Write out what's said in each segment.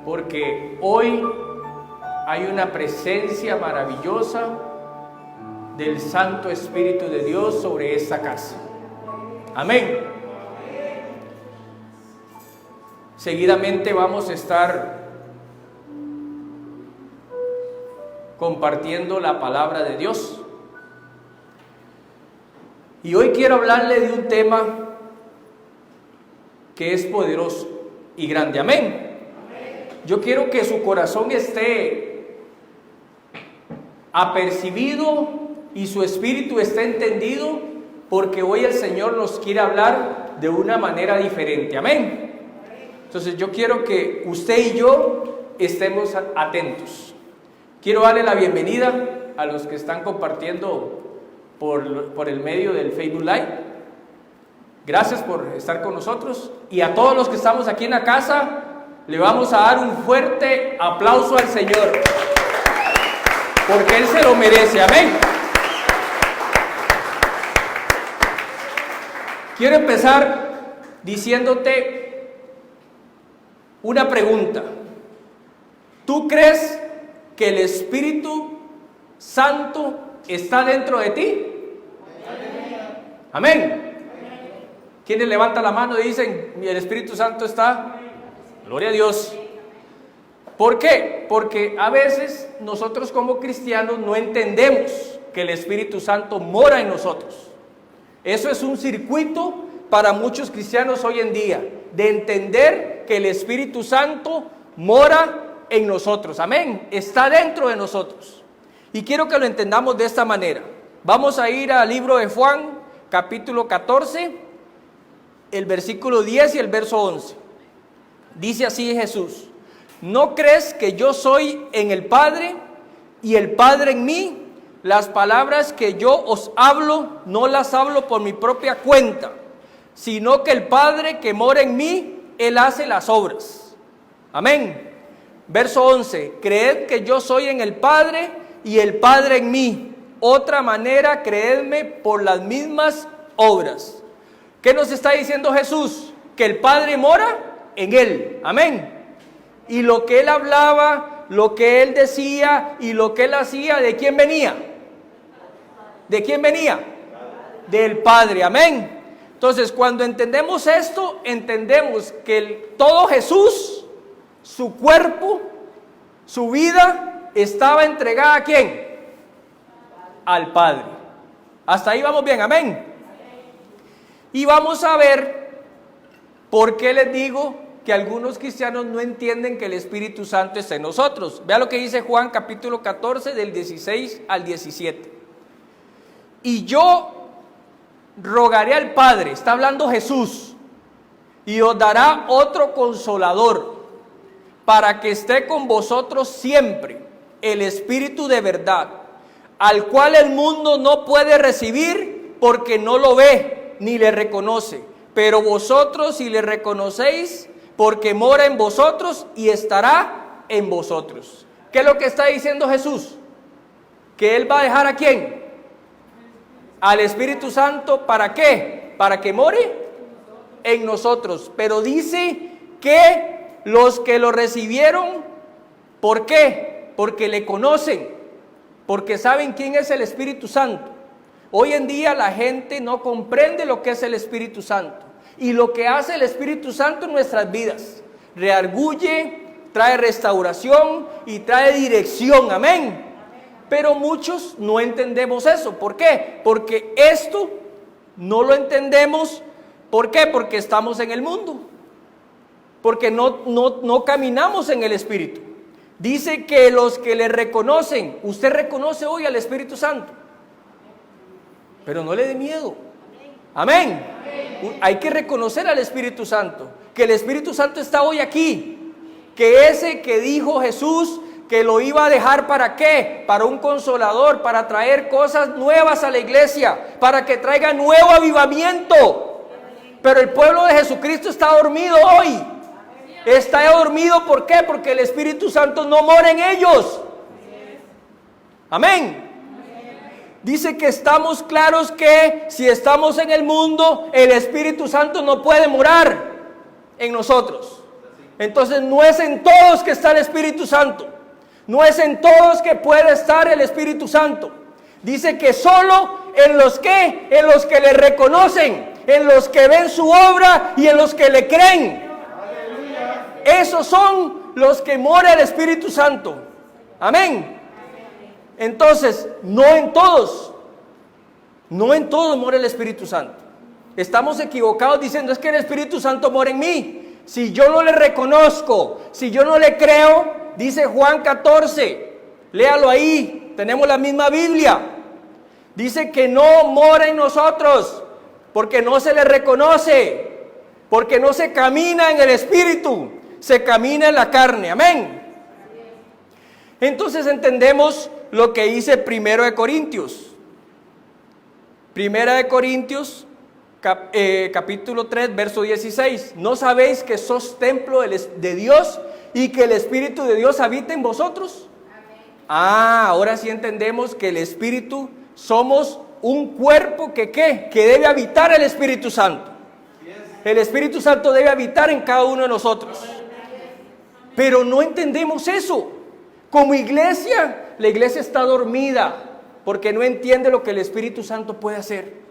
porque hoy hay una presencia maravillosa del Santo Espíritu de Dios sobre esta casa. Amén. Seguidamente vamos a estar compartiendo la palabra de Dios. Y hoy quiero hablarle de un tema que es poderoso y grande. Amén. Yo quiero que su corazón esté apercibido y su espíritu esté entendido, porque hoy el Señor nos quiere hablar de una manera diferente. Amén. Entonces yo quiero que usted y yo estemos atentos. Quiero darle la bienvenida a los que están compartiendo por el medio del Facebook Live. Gracias por estar con nosotros. Y a todos los que estamos aquí en la casa, le vamos a dar un fuerte aplauso al Señor, porque Él se lo merece. Amén. Quiero empezar diciéndote una pregunta. ¿Tú crees que el Espíritu Santo está dentro de ti? Amén. ¿Quiénes levantan la mano y dicen, el Espíritu Santo está? Gloria a Dios. ¿Por qué? Porque a veces nosotros como cristianos no entendemos que el Espíritu Santo mora en nosotros. Eso es un circuito para muchos cristianos hoy en día, de entender que el Espíritu Santo mora en nosotros. Amén. Está dentro de nosotros. Y quiero que lo entendamos de esta manera. Vamos a ir al libro de Juan, capítulo 14, el versículo 10 y el verso 11. Dice así Jesús: ¿no crees que yo soy en el Padre y el Padre en mí? Las palabras que yo os hablo, no las hablo por mi propia cuenta, sino que el Padre que mora en mí, Él hace las obras. Amén. Verso 11: creed que yo soy en el Padre y el Padre en mí. Otra manera, creedme por las mismas obras. ¿Qué nos está diciendo Jesús? Que el Padre mora en Él. Amén. Y lo que Él hablaba, lo que Él decía y lo que Él hacía, ¿de quién venía? ¿De quién venía? Del Padre. Amén. Entonces, cuando entendemos esto, entendemos que todo Jesús, su cuerpo, su vida, estaba entregada ¿a quién? Al Padre. Hasta ahí vamos bien. Amén. Y vamos a ver por qué les digo que algunos cristianos no entienden que el Espíritu Santo está en nosotros. Vea lo que dice Juan capítulo 14 del 16 al 17. Y yo rogaré al Padre, está hablando Jesús, y os dará otro consolador, para que esté con vosotros siempre, el Espíritu de verdad, al cual el mundo no puede recibir, porque no lo ve ni le reconoce. Pero vosotros sí le reconocéis, porque mora en vosotros y estará en vosotros. ¿Qué es lo que está diciendo Jesús? Que Él va a dejar ¿a quién? Al Espíritu Santo. ¿Para qué? Para que more en nosotros. Pero dice que los que lo recibieron, ¿por qué? Porque le conocen, porque saben quién es el Espíritu Santo. Hoy en día la gente no comprende lo que es el Espíritu Santo y lo que hace el Espíritu Santo en nuestras vidas. Reargulle, trae restauración y trae dirección. Amén. Pero muchos no entendemos eso. ¿Por qué? Porque esto no lo entendemos. ¿Por qué? Porque estamos en el mundo. Porque no caminamos en el Espíritu. Dice que los que le reconocen, usted reconoce hoy al Espíritu Santo, pero no le dé miedo. Amén. Hay que reconocer al Espíritu Santo, que el Espíritu Santo está hoy aquí, que ese que dijo Jesús que lo iba a dejar ¿para qué? Para un consolador, para traer cosas nuevas a la iglesia, para que traiga nuevo avivamiento. Pero el pueblo de Jesucristo está dormido hoy. Está dormido, ¿por qué? Porque el Espíritu Santo no mora en ellos. Amén. Dice que estamos claros que si estamos en el mundo, el Espíritu Santo no puede morar en nosotros. Entonces no es en todos que está el Espíritu Santo. No es en todos que puede estar el Espíritu Santo. Dice que solo en los que le reconocen, en los que ven su obra y en los que le creen. Esos son los que mora el Espíritu Santo. Amén. Entonces, no en todos mora el Espíritu Santo. Estamos equivocados diciendo, es que el Espíritu Santo mora en mí. Si yo no le reconozco, si yo no le creo, dice Juan 14, léalo ahí, tenemos la misma Biblia. Dice que no mora en nosotros, porque no se le reconoce, porque no se camina en el Espíritu, se camina en la carne. Amén. Entonces entendemos lo que dice Primera de Corintios, capítulo 3, verso 16. ¿No sabéis que sos templo de Dios y que el Espíritu de Dios habita en vosotros? Ahora sí entendemos que el Espíritu, somos un cuerpo que debe habitar el Espíritu Santo. El Espíritu Santo debe habitar en cada uno de nosotros. Pero no entendemos eso. Como iglesia, la iglesia está dormida porque no entiende lo que el Espíritu Santo puede hacer.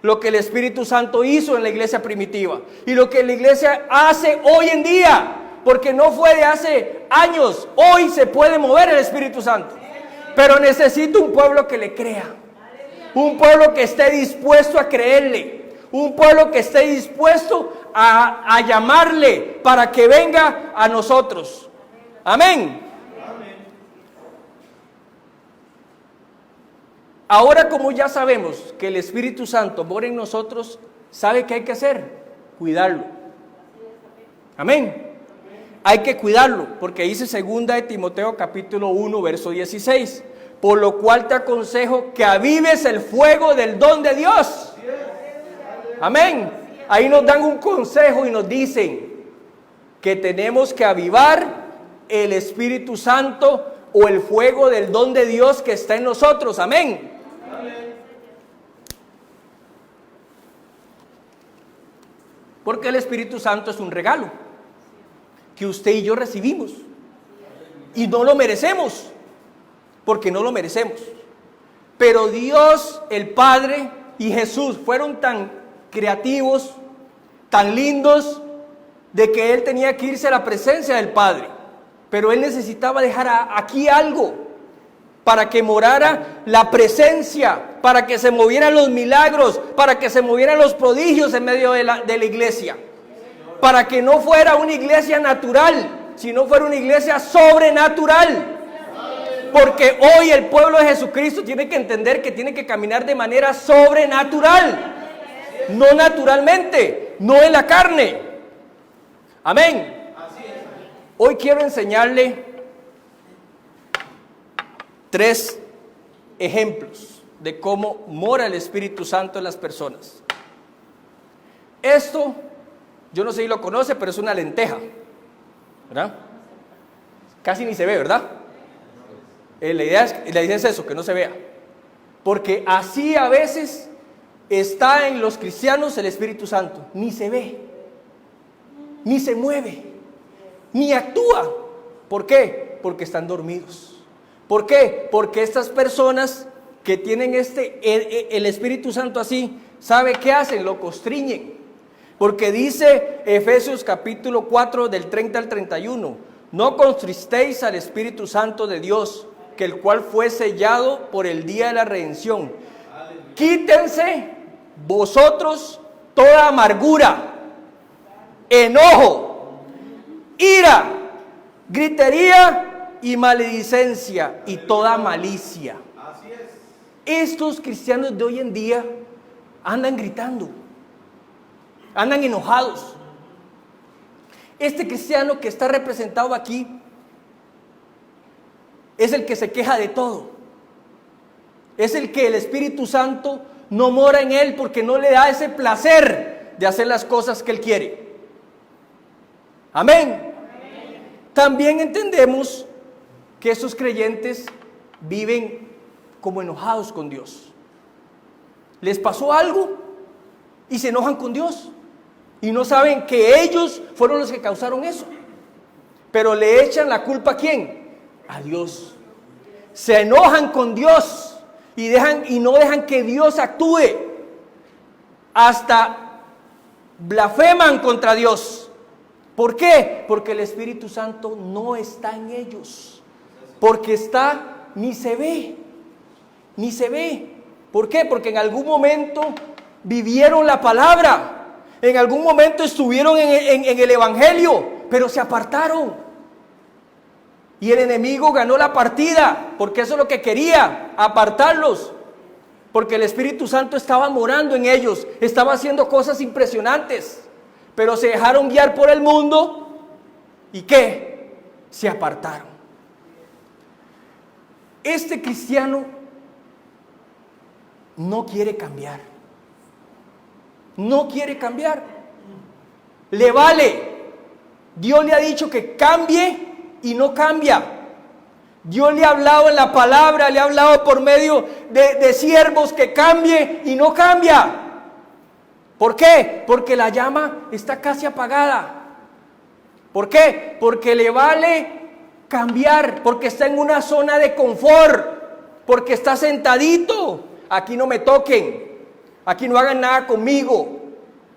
Lo que el Espíritu Santo hizo en la iglesia primitiva y lo que la iglesia hace hoy en día, porque no fue de hace años. Hoy se puede mover el Espíritu Santo, pero necesita un pueblo que le crea, un pueblo que esté dispuesto a creerle, un pueblo que esté dispuesto a llamarle para que venga a nosotros. Amén. Ahora, como ya sabemos que el Espíritu Santo mora en nosotros, ¿sabe qué hay que hacer? Cuidarlo. Amén. Hay que cuidarlo, porque dice 2 de Timoteo capítulo 1, verso 16. Por lo cual te aconsejo que avives el fuego del don de Dios. Amén. Ahí nos dan un consejo y nos dicen que tenemos que avivar el Espíritu Santo o el fuego del don de Dios que está en nosotros. Amén. Porque el Espíritu Santo es un regalo que usted y yo recibimos y no lo merecemos, porque no lo merecemos. Pero Dios, el Padre y Jesús fueron tan creativos, tan lindos, de que Él tenía que irse a la presencia del Padre, pero Él necesitaba dejar aquí algo para que morara la presencia, para que se movieran los milagros, para que se movieran los prodigios en medio de la iglesia, para que no fuera una iglesia natural, sino fuera una iglesia sobrenatural. Porque hoy el pueblo de Jesucristo tiene que entender que tiene que caminar de manera sobrenatural, no naturalmente, no en la carne. Amén. Hoy quiero enseñarle 3 ejemplos de cómo mora el Espíritu Santo en las personas. Esto, yo no sé si lo conoce, pero es una lenteja, ¿verdad? Casi ni se ve, ¿verdad? La idea es eso, que no se vea. Porque así a veces está en los cristianos el Espíritu Santo. Ni se ve, ni se mueve, ni actúa. ¿Por qué? Porque están dormidos. ¿Por qué? Porque estas personas que tienen el Espíritu Santo así, ¿sabe qué hacen? Lo constriñen. Porque dice Efesios capítulo 4 del 30 al 31, no contristéis al Espíritu Santo de Dios, que el cual fue sellado por el día de la redención. Quítense vosotros toda amargura, enojo, ira, gritería y maledicencia y toda malicia. Estos cristianos de hoy en día andan gritando, andan enojados. Este cristiano que está representado aquí es el que se queja de todo. Es el que el Espíritu Santo no mora en él porque no le da ese placer de hacer las cosas que él quiere. Amén. También entendemos que esos creyentes viven como enojados con Dios. Les pasó algo y se enojan con Dios y no saben que ellos fueron los que causaron eso. pero le echan la culpa ¿a quién? A Dios. Se enojan con Dios y no dejan que Dios actúe. Hasta blasfeman contra Dios. ¿Por qué? Porque el Espíritu Santo no está en ellos. Porque ni se ve. Ni se ve. ¿Por qué? Porque en algún momento vivieron la palabra. En algún momento estuvieron en el Evangelio, pero se apartaron. Y el enemigo ganó la partida, porque eso es lo que quería, apartarlos. Porque el Espíritu Santo estaba morando en ellos, estaba haciendo cosas impresionantes. Pero se dejaron guiar por el mundo. ¿Y qué? Se apartaron. Este cristiano no quiere cambiar. No quiere cambiar. Le vale. Dios le ha dicho que cambie y no cambia. Dios le ha hablado en la palabra, le ha hablado por medio de siervos que cambie y no cambia. ¿Por qué? Porque la llama está casi apagada. ¿Por qué? Porque le vale cambiar, porque está en una zona de confort, porque está sentadito. Aquí no me toquen, aquí no hagan nada conmigo,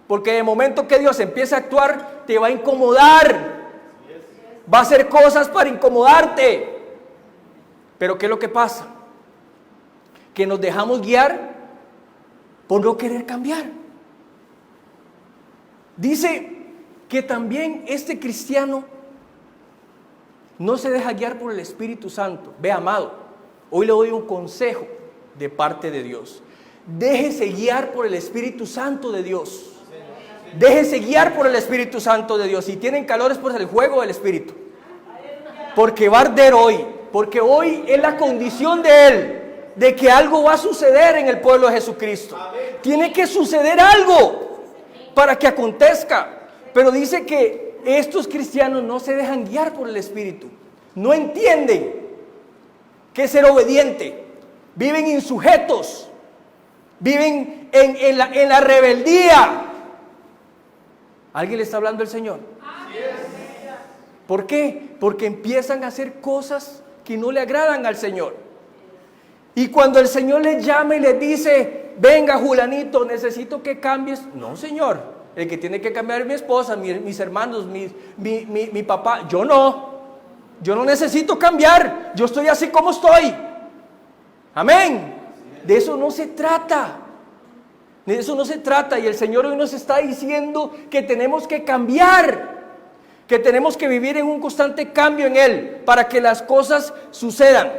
porque de momento que Dios empiece a actuar, te va a incomodar, va a hacer cosas para incomodarte. Pero ¿qué es lo que pasa? Que nos dejamos guiar por no querer cambiar. Dice que también este cristiano no se deja guiar por el Espíritu Santo. Ve, amado, hoy le doy un consejo de parte de Dios. Déjese guiar por el Espíritu Santo de Dios. Déjese guiar por el Espíritu Santo de Dios. Si tienen calores, pues el fuego del Espíritu. Porque va a arder hoy. Porque hoy es la condición de Él, de que algo va a suceder en el pueblo de Jesucristo. Tiene que suceder algo para que acontezca. Pero dice que estos cristianos no se dejan guiar por el Espíritu. No entienden qué es ser obediente. Viven insujetos. Viven en la rebeldía. ¿Alguien le está hablando el Señor? ¿Por qué? Porque empiezan a hacer cosas que no le agradan al Señor. Y cuando el Señor les llama y les dice: venga, Julanito, necesito que cambies. No, Señor, el que tiene que cambiar es mi esposa, mis hermanos, mi papá. Yo no necesito cambiar. Yo estoy así como estoy. Amén. De eso no se trata. De eso no se trata. Y el Señor hoy nos está diciendo que tenemos que cambiar, que tenemos que vivir en un constante cambio en Él para que las cosas sucedan.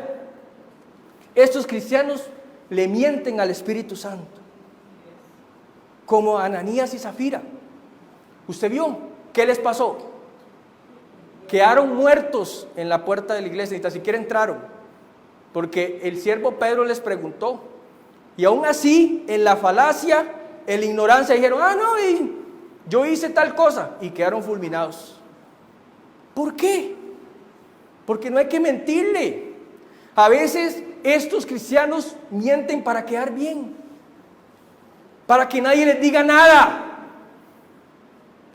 Estos cristianos le mienten al Espíritu Santo, como Ananías y Zafira. ¿Usted vio qué les pasó? Quedaron muertos en la puerta de la iglesia, ni tan siquiera entraron, porque el siervo Pedro les preguntó. Y aún así, en la falacia, en la ignorancia, dijeron: no, yo hice tal cosa, y quedaron fulminados. ¿Por qué? Porque no hay que mentirle. A veces estos cristianos mienten para quedar bien, para que nadie les diga nada.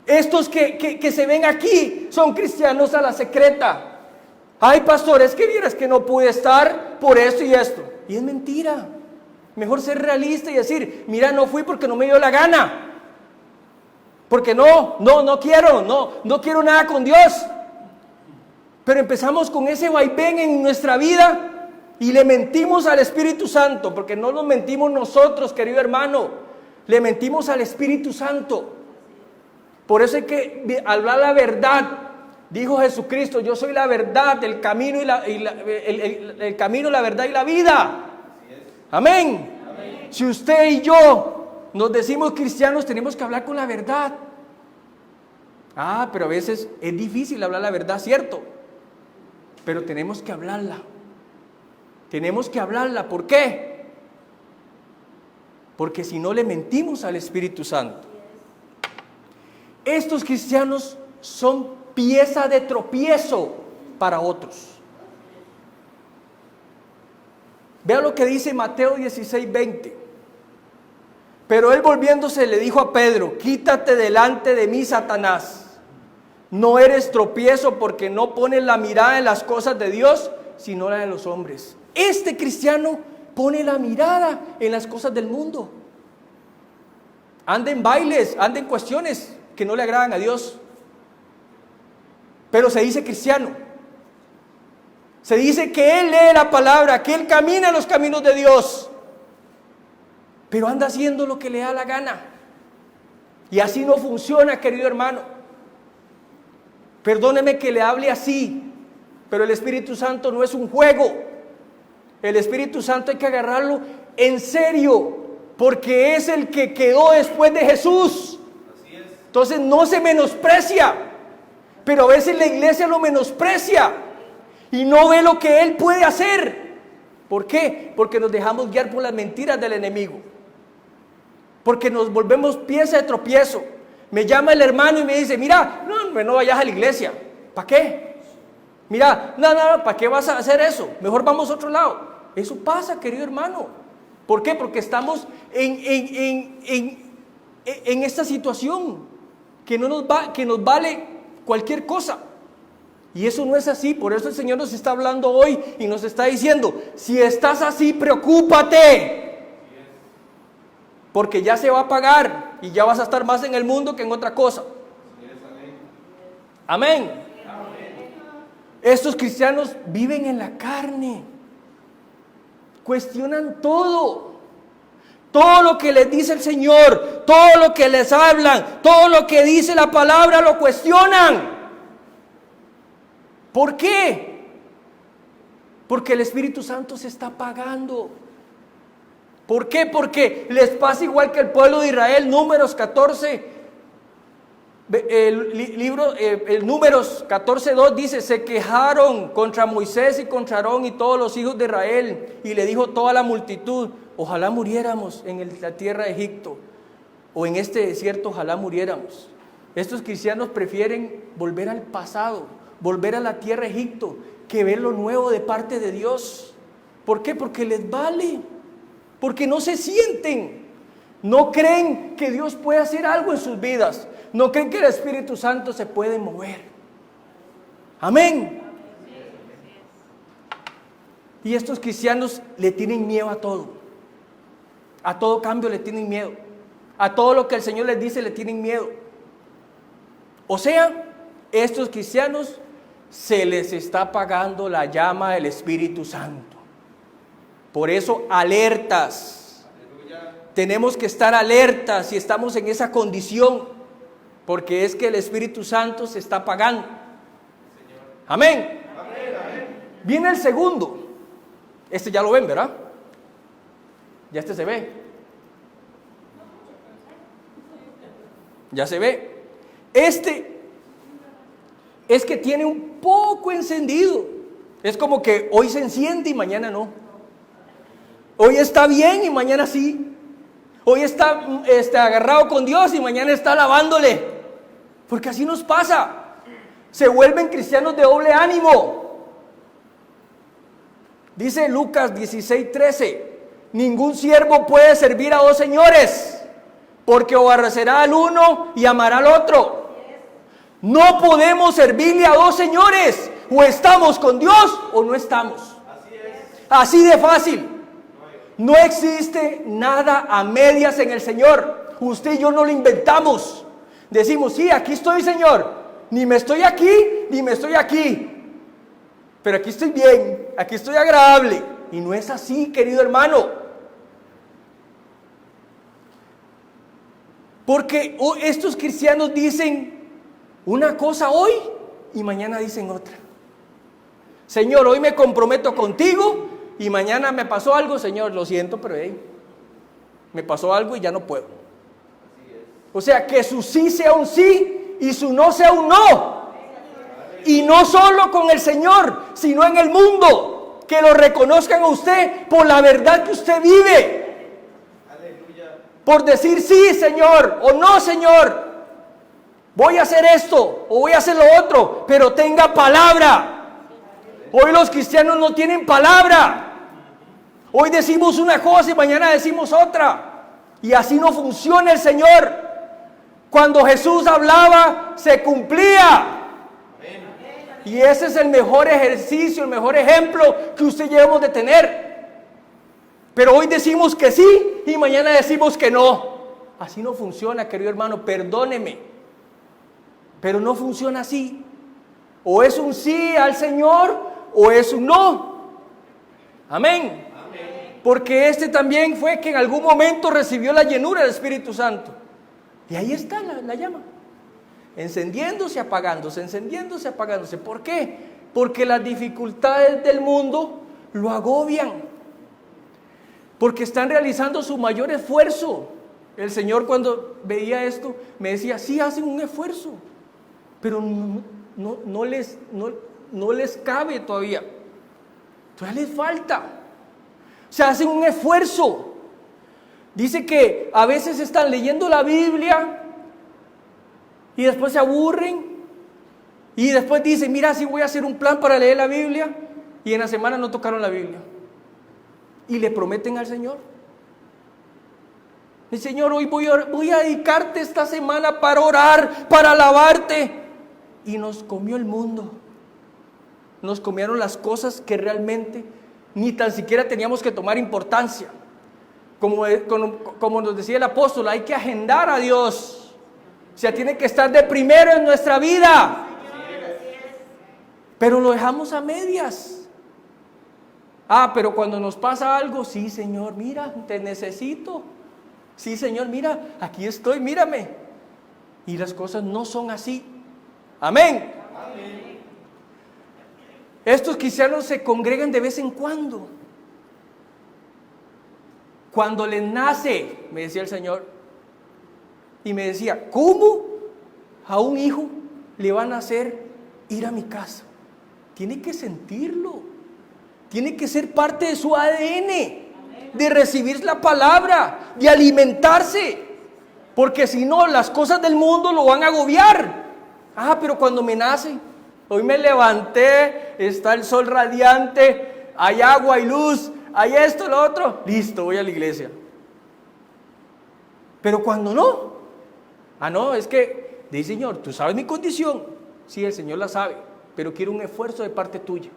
Estos que se ven aquí son cristianos a la secreta. Ay, pastor, es que vieras que no pude estar por esto y esto. Y es mentira. Mejor ser realista y decir: mira, no fui porque no me dio la gana, porque no quiero nada con Dios. Pero empezamos con ese vaivén en nuestra vida y le mentimos al Espíritu Santo, porque no nos mentimos nosotros, querido hermano, le mentimos al Espíritu Santo. Por eso hay que hablar la verdad. Dijo Jesucristo: yo soy la verdad, el camino, el camino, la verdad y la vida. Amén. Amén. Si usted y yo nos decimos cristianos, tenemos que hablar con la verdad. Pero a veces es difícil hablar la verdad, cierto, pero tenemos que hablarla. Tenemos que hablarla. ¿Por qué? Porque si no, le mentimos al Espíritu Santo. Estos cristianos son pieza de tropiezo para otros. Vea lo que dice Mateo 16:20. Pero él, volviéndose, le dijo a Pedro: quítate delante de mí, Satanás, No eres tropiezo porque no pones la mirada en las cosas de Dios, sino la de los hombres. Este cristiano pone la mirada en las cosas del mundo. Anda en bailes, anda en cuestiones que no le agradan a Dios. Pero se dice cristiano. Se dice que él lee la palabra, que él camina en los caminos de Dios. Pero anda haciendo lo que le da la gana. Y así no funciona, querido hermano. Perdóneme que le hable así, pero el Espíritu Santo no es un juego. El Espíritu Santo hay que agarrarlo en serio, porque es el que quedó después de Jesús. Así es. Entonces no se menosprecia, pero a veces la iglesia lo menosprecia y no ve lo que Él puede hacer. ¿Por qué? Porque nos dejamos guiar por las mentiras del enemigo, porque nos volvemos pieza de tropiezo. Me llama el hermano y me dice, mira, no vayas a la iglesia. ¿Para qué? Mira, no, ¿para qué vas a hacer eso? Mejor vamos a otro lado. Eso pasa, querido hermano. ¿Por qué? Porque estamos en esta situación que nos vale cualquier cosa. Y eso no es así. Por eso el Señor nos está hablando hoy y nos está diciendo, si estás así, preocúpate. Porque ya se va a pagar y ya vas a estar más en el mundo que en otra cosa. Amén. Estos cristianos viven en la carne, cuestionan todo lo que les dice el Señor, todo lo que les hablan, todo lo que dice la palabra lo cuestionan. ¿Por qué? Porque el Espíritu Santo se está apagando. ¿Por qué? Porque les pasa igual que el pueblo de Israel. Números 14, Números 14:2 dice, se quejaron contra Moisés y contra Aarón y todos los hijos de Israel, y le dijo toda la multitud, ojalá muriéramos en la tierra de Egipto, o en este desierto, ojalá muriéramos. Estos cristianos prefieren volver al pasado, volver a la tierra de Egipto, que ver lo nuevo de parte de Dios. ¿Por qué? Porque les vale. Porque no se sienten, no creen que Dios puede hacer algo en sus vidas, no creen que el Espíritu Santo se puede mover. Amén. Y estos cristianos le tienen miedo a todo cambio le tienen miedo, a todo lo que el Señor les dice le tienen miedo. O sea, estos cristianos se les está apagando la llama del Espíritu Santo. Por eso, alertas. Aleluya. Tenemos que estar alertas si estamos en esa condición, porque es que el Espíritu Santo se está apagando. Señor. Amén. Amén. Viene el segundo. Este ya lo ven, ¿verdad? Ya este se ve. Ya se ve. Este es que tiene un poco encendido. Es como que hoy se enciende y mañana no. Hoy está bien y mañana sí. Hoy está agarrado con Dios y mañana está alabándole. Porque así nos pasa. Se vuelven cristianos de doble ánimo. Dice Lucas 16:13. Ningún siervo puede servir a dos señores, porque o aborrecerá al uno y amará al otro. No podemos servirle a dos señores. O estamos con Dios o no estamos. Así de fácil. No existe nada a medias en el Señor. Usted y yo no lo inventamos. Decimos, sí, aquí estoy, Señor. Ni me estoy aquí, ni me estoy aquí. Pero aquí estoy bien, aquí estoy agradable. Y no es así, querido hermano. Porque estos cristianos dicen una cosa hoy y mañana dicen otra. Señor, hoy me comprometo contigo. Y mañana me pasó algo, Señor, lo siento, pero me pasó algo y ya no puedo. O sea, que su sí sea un sí y su no sea un no. Y no solo con el Señor, sino en el mundo. Que lo reconozcan a usted por la verdad que usted vive. Por decir sí, Señor, o no, Señor. Voy a hacer esto o voy a hacer lo otro, pero tenga palabra. Hoy los cristianos no tienen palabra. Hoy decimos una cosa y mañana decimos otra. Y así no funciona el Señor. Cuando Jesús hablaba, se cumplía. Y ese es el mejor ejercicio, el mejor ejemplo que usted y yo debemos de tener. Pero hoy decimos que sí y mañana decimos que no. Así no funciona, querido hermano, perdóneme. Pero no funciona así. O es un sí al Señor o es un no. Amén. Porque este también fue que en algún momento recibió la llenura del Espíritu Santo. Y ahí está la llama. Encendiéndose, apagándose, encendiéndose, apagándose. ¿Por qué? Porque las dificultades del mundo lo agobian. Porque están realizando su mayor esfuerzo. El Señor, cuando veía esto, me decía, sí hacen un esfuerzo, pero no les cabe todavía. Todavía les falta. O sea, hacen un esfuerzo. Dice que a veces están leyendo la Biblia y después se aburren y después dicen, mira, sí voy a hacer un plan para leer la Biblia, y en la semana no tocaron la Biblia. Y le prometen al Señor. El Señor, hoy voy a dedicarte esta semana para orar, para alabarte. Y nos comió el mundo. Nos comieron las cosas que realmente ni tan siquiera teníamos que tomar importancia. Como nos decía el apóstol, hay que agendar a Dios. O sea, tiene que estar de primero en nuestra vida. Pero lo dejamos a medias. Pero cuando nos pasa algo, sí, Señor, mira, te necesito. Sí, Señor, mira, aquí estoy, mírame. Y las cosas no son así. Amén. Amén. Estos cristianos se congregan de vez en cuando. Cuando les nace, me decía el Señor. Y me decía, ¿cómo a un hijo le van a hacer ir a mi casa? Tiene que sentirlo. Tiene que ser parte de su ADN. De recibir la palabra, de alimentarse, porque si no, las cosas del mundo lo van a agobiar. Pero cuando me nace, hoy me levanté, está el sol radiante, hay agua, hay luz, hay esto, lo otro, listo, voy a la iglesia. Pero cuando no, es que, dice Señor, tú sabes mi condición. Sí, el Señor la sabe, pero quiero un esfuerzo de parte tuya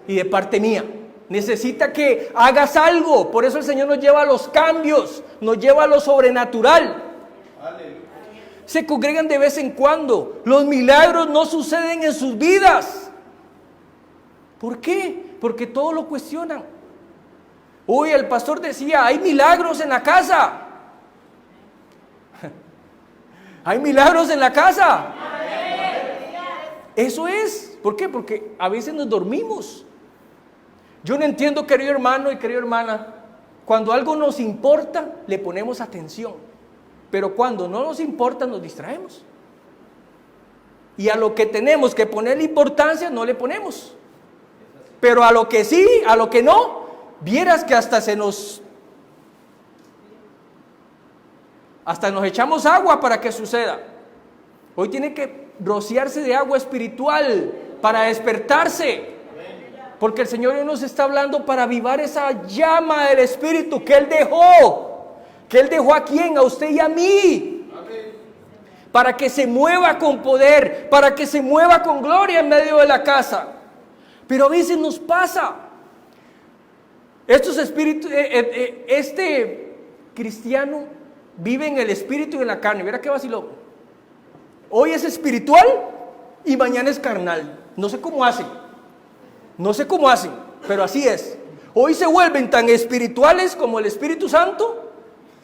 y de parte mía. Necesita que hagas algo. Por eso el Señor nos lleva a los cambios, nos lleva a lo sobrenatural. Aleluya. Se congregan de vez en cuando. Los milagros no suceden en sus vidas. ¿Por qué? Porque todo lo cuestionan. Hoy el pastor decía, hay milagros en la casa. Hay milagros en la casa. Eso es. ¿Por qué? Porque a veces nos dormimos. Yo no entiendo, querido hermano y querida hermana, cuando algo nos importa, le ponemos atención, pero cuando no nos importa, nos distraemos. Y a lo que tenemos que ponerle importancia, no le ponemos. Pero a lo que sí, a lo que no, vieras que hasta nos echamos agua para que suceda. Hoy tiene que rociarse de agua espiritual para despertarse. Porque el Señor hoy nos está hablando para avivar esa llama del Espíritu que Él dejó. Que Él dejó a quién, a usted y a mí. Amén. Para que se mueva con poder, para que se mueva con gloria en medio de la casa. Pero a veces nos pasa. Estos espíritus, este cristiano vive en el espíritu y en la carne. Verá qué vaciló. Hoy es espiritual y mañana es carnal. No sé cómo hacen. No sé cómo hacen, pero así es. Hoy se vuelven tan espirituales como el Espíritu Santo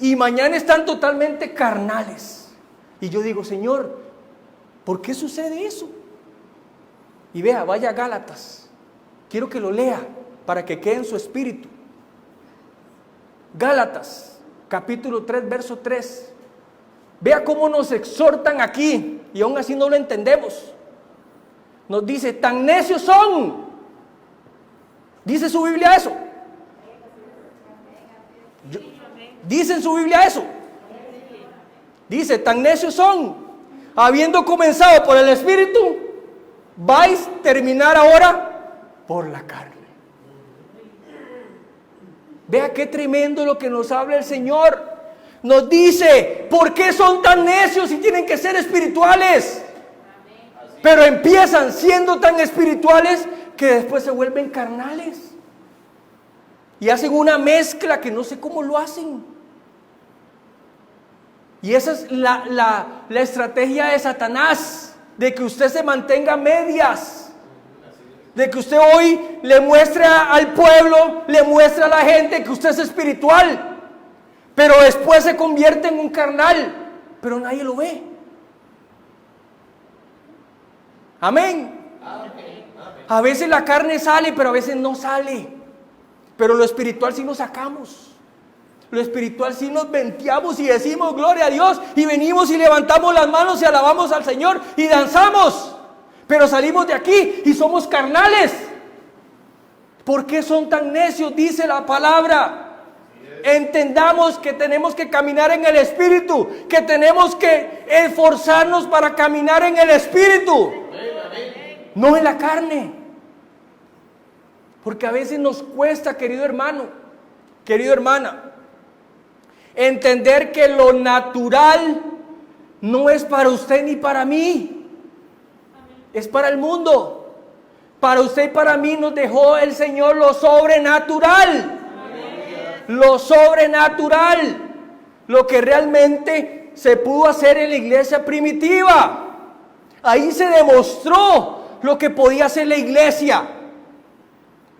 y mañana están totalmente carnales. Y yo digo, Señor, ¿por qué sucede eso? Y vea, vaya a Gálatas. Quiero que lo lea para que quede en su espíritu. Gálatas, capítulo 3, verso 3. Vea cómo nos exhortan aquí y aún así no lo entendemos. Nos dice, tan necios son. ¿Dice su Biblia eso? ¿Dice en su Biblia eso? Dice, tan necios son, habiendo comenzado por el Espíritu, vais a terminar ahora por la carne. Vea qué tremendo lo que nos habla el Señor. Nos dice, ¿por qué son tan necios y tienen que ser espirituales? Pero empiezan siendo tan espirituales que después se vuelven carnales. Y hacen una mezcla que no sé cómo lo hacen. Y esa es la estrategia de Satanás, de que usted se mantenga a medias. De que usted hoy le muestre al pueblo, le muestre a la gente que usted es espiritual, pero después se convierte en un carnal, pero nadie lo ve. Amén. A veces la carne sale, pero a veces no sale. Pero lo espiritual sí lo sacamos. Lo espiritual sí nos venteamos y decimos gloria a Dios, y venimos y levantamos las manos y alabamos al Señor y danzamos. Pero salimos de aquí y somos carnales. ¿Por qué son tan necios? Dice la palabra. Entendamos que tenemos que caminar en el Espíritu, que tenemos que esforzarnos para caminar en el Espíritu, no en la carne. Porque a veces nos cuesta, querido hermano, querida hermana, entender que lo natural no es para usted ni para mí, es para el mundo. Para usted y para mí nos dejó el Señor lo sobrenatural. Lo sobrenatural, lo que realmente se pudo hacer en la iglesia primitiva. Ahí se demostró lo que podía hacer la iglesia.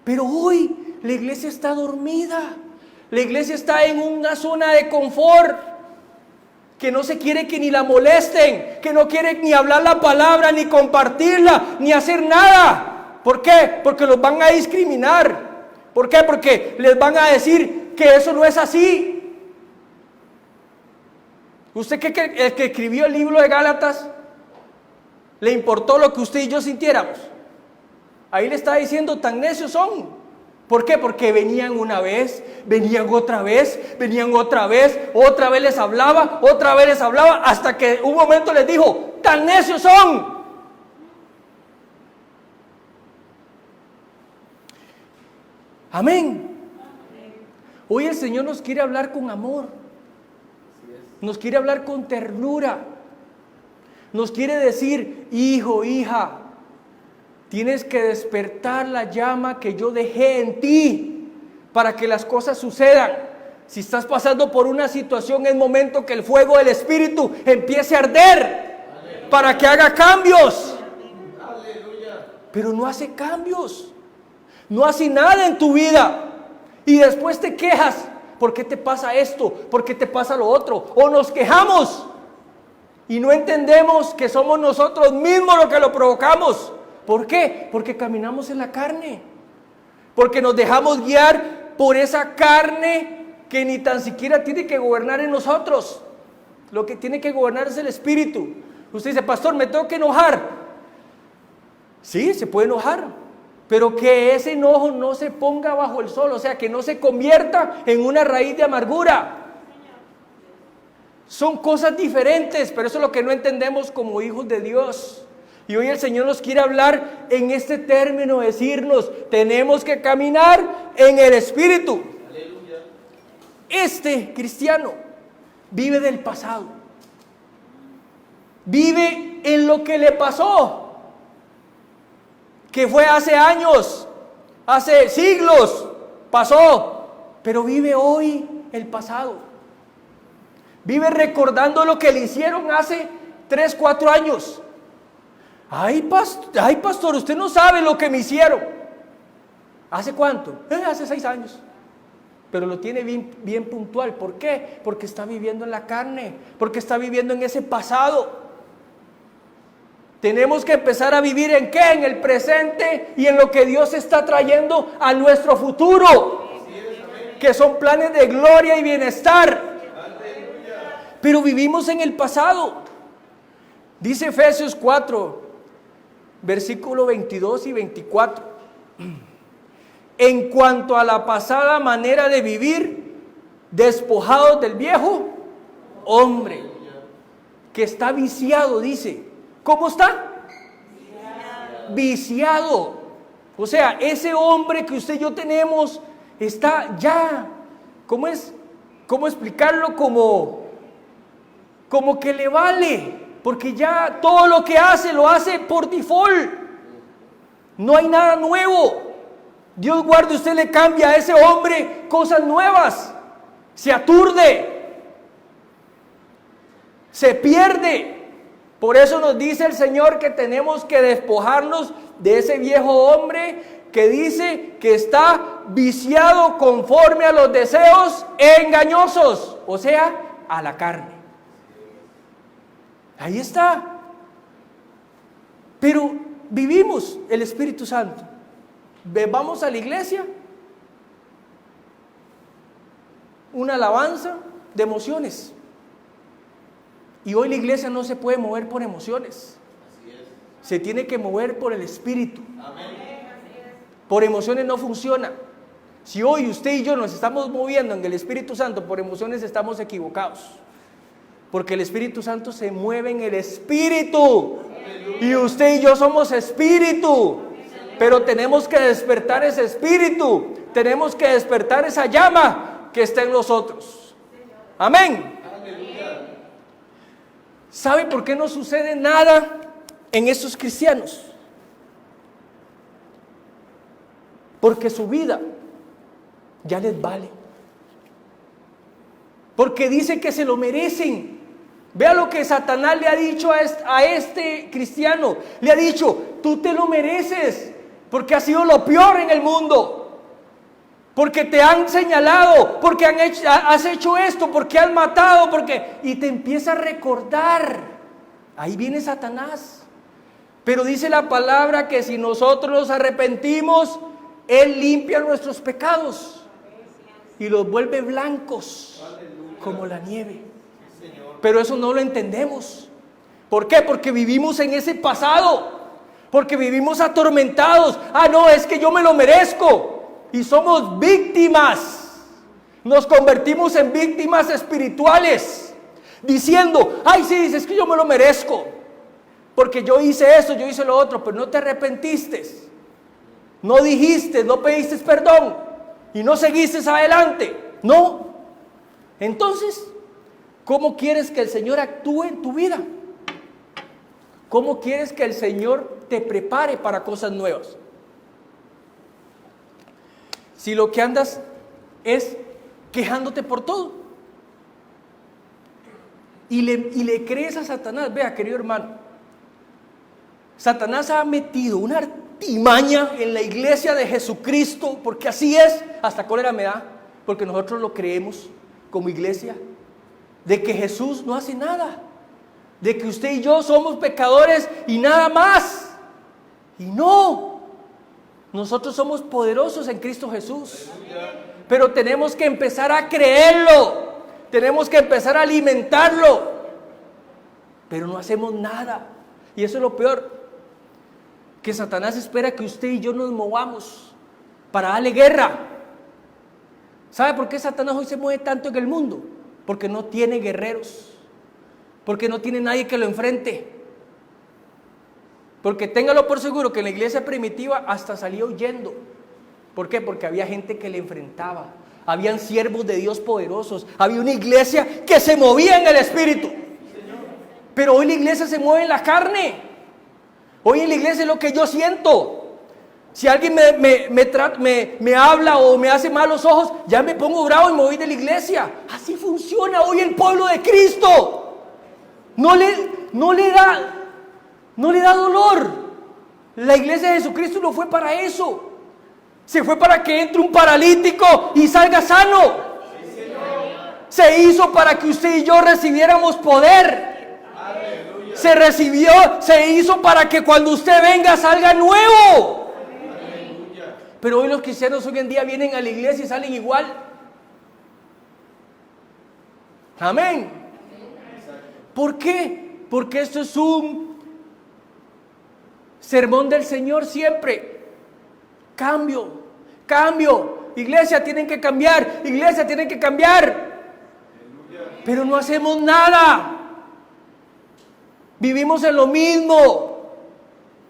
Pero hoy la iglesia está dormida. La iglesia está en una zona de confort, que no se quiere que ni la molesten, que no quiere ni hablar la palabra, ni compartirla, ni hacer nada. ¿Por qué? Porque los van a discriminar. ¿Por qué? Porque les van a decir que eso no es así. ¿Usted cree que el que escribió el libro de Gálatas le importó lo que usted y yo sintiéramos? Ahí le está diciendo, tan necios son. ¿Por qué? Porque venían una vez, venían otra vez, venían otra vez les hablaba, otra vez les hablaba, hasta que un momento les dijo, tan necios son. Amén. Hoy el Señor nos quiere hablar con amor, nos quiere hablar con ternura, nos quiere decir, hijo, hija, tienes que despertar la llama que yo dejé en ti para que las cosas sucedan. Si estás pasando por una situación, es momento que el fuego del Espíritu empiece a arder para que haga cambios. Pero no hace cambios, no hace nada en tu vida. Y después te quejas, ¿por qué te pasa esto? ¿Por qué te pasa lo otro? O nos quejamos y no entendemos que somos nosotros mismos los que lo provocamos. ¿Por qué? Porque caminamos en la carne, porque nos dejamos guiar por esa carne que ni tan siquiera tiene que gobernar en nosotros. Lo que tiene que gobernar es el Espíritu. Usted dice, pastor, ¿me tengo que enojar? Sí, se puede enojar, pero que ese enojo no se ponga bajo el sol, o sea, que no se convierta en una raíz de amargura. Son cosas diferentes, pero eso es lo que no entendemos como hijos de Dios. Y hoy el Señor nos quiere hablar en este término, decirnos, tenemos que caminar en el Espíritu. Aleluya. Este cristiano vive del pasado, vive en lo que le pasó, que fue hace años, hace siglos, pasó, pero vive hoy el pasado. Vive recordando lo que le hicieron hace 3, 4 años. Ay, pastor, usted no sabe lo que me hicieron. ¿Hace cuánto? Hace 6 años. Pero lo tiene bien puntual. ¿Por qué? Porque está viviendo en la carne, porque está viviendo en ese pasado. Tenemos que empezar a vivir ¿en qué? En el presente y en lo que Dios está trayendo a nuestro futuro, que son planes de gloria y bienestar. Pero vivimos en el pasado. Dice Efesios 4, versículo 22 y 24. En cuanto a la pasada manera de vivir, despojados del viejo hombre, que está viciado, dice. ¿Cómo está? Viciado. O sea, ese hombre que usted y yo tenemos está ya, ¿cómo explicarlo? Como que le vale. Porque ya todo lo que hace, lo hace por default. No hay nada nuevo. Dios guarde, usted le cambia a ese hombre cosas nuevas. Se aturde. Se pierde. Por eso nos dice el Señor que tenemos que despojarnos de ese viejo hombre que dice que está viciado conforme a los deseos engañosos, o sea, a la carne. Ahí está. Pero vivimos el Espíritu Santo. Vamos a la iglesia, una alabanza de emociones. Y hoy la iglesia no se puede mover por emociones. Se tiene que mover por el Espíritu. Por emociones no funciona. Si hoy usted y yo nos estamos moviendo en el Espíritu Santo por emociones, estamos equivocados. Porque el Espíritu Santo se mueve en el Espíritu. Y usted y yo somos Espíritu. Pero tenemos que despertar ese Espíritu. Tenemos que despertar esa llama que está en nosotros. Amén. ¿Sabe por qué no sucede nada en estos cristianos? Porque su vida ya les vale. Porque dicen que se lo merecen. Vea lo que Satanás le ha dicho a este cristiano. Le ha dicho, tú te lo mereces, porque has sido lo peor en el mundo. Porque te han señalado, porque has hecho esto, porque has matado, y te empieza a recordar. Ahí viene Satanás. Pero dice la palabra que si nosotros nos arrepentimos, Él limpia nuestros pecados y los vuelve blancos como la nieve. Pero eso no lo entendemos. ¿Por qué? Porque vivimos en ese pasado. Porque vivimos atormentados. No, es que yo me lo merezco. Y somos víctimas. Nos convertimos en víctimas espirituales. Diciendo, sí, es que yo me lo merezco. Porque yo hice esto, yo hice lo otro, pero no te arrepentiste. No dijiste, no pediste perdón. Y no seguiste adelante. No. Entonces, ¿cómo quieres que el Señor actúe en tu vida? ¿Cómo quieres que el Señor te prepare para cosas nuevas? Si lo que andas es quejándote por todo y le crees a Satanás. Vea, querido hermano, Satanás ha metido una artimaña en la iglesia de Jesucristo, porque así es, hasta cólera me da, porque nosotros lo creemos como iglesia, de que Jesús no hace nada, de que usted y yo somos pecadores y nada más. Y no, nosotros somos poderosos en Cristo Jesús, pero tenemos que empezar a creerlo, tenemos que empezar a alimentarlo, pero no hacemos nada. Y eso es lo peor, que Satanás espera que usted y yo nos movamos para darle guerra. ¿Sabe por qué Satanás hoy se mueve tanto en el mundo? Porque no tiene guerreros, porque no tiene nadie que lo enfrente. Porque téngalo por seguro que en la iglesia primitiva hasta salía huyendo. ¿Por qué? Porque había gente que le enfrentaba. Habían siervos de Dios poderosos. Había una iglesia que se movía en el Espíritu. Pero hoy la iglesia se mueve en la carne. Hoy en la iglesia es lo que yo siento. Si alguien me habla o me hace malos ojos, ya me pongo bravo y me voy de la iglesia. Así funciona hoy el pueblo de Cristo. No le da dolor. La iglesia de Jesucristo no fue para eso. Se fue para que entre un paralítico y salga sano. Se hizo para que usted y yo recibiéramos poder. Se hizo para que cuando usted venga salga nuevo. Pero hoy los cristianos hoy en día vienen a la iglesia y salen igual. Amén. ¿Por qué? Porque esto es un sermón del Señor siempre. Cambio. Iglesia, tienen que cambiar. Iglesia, tienen que cambiar. Pero no hacemos nada. Vivimos en lo mismo.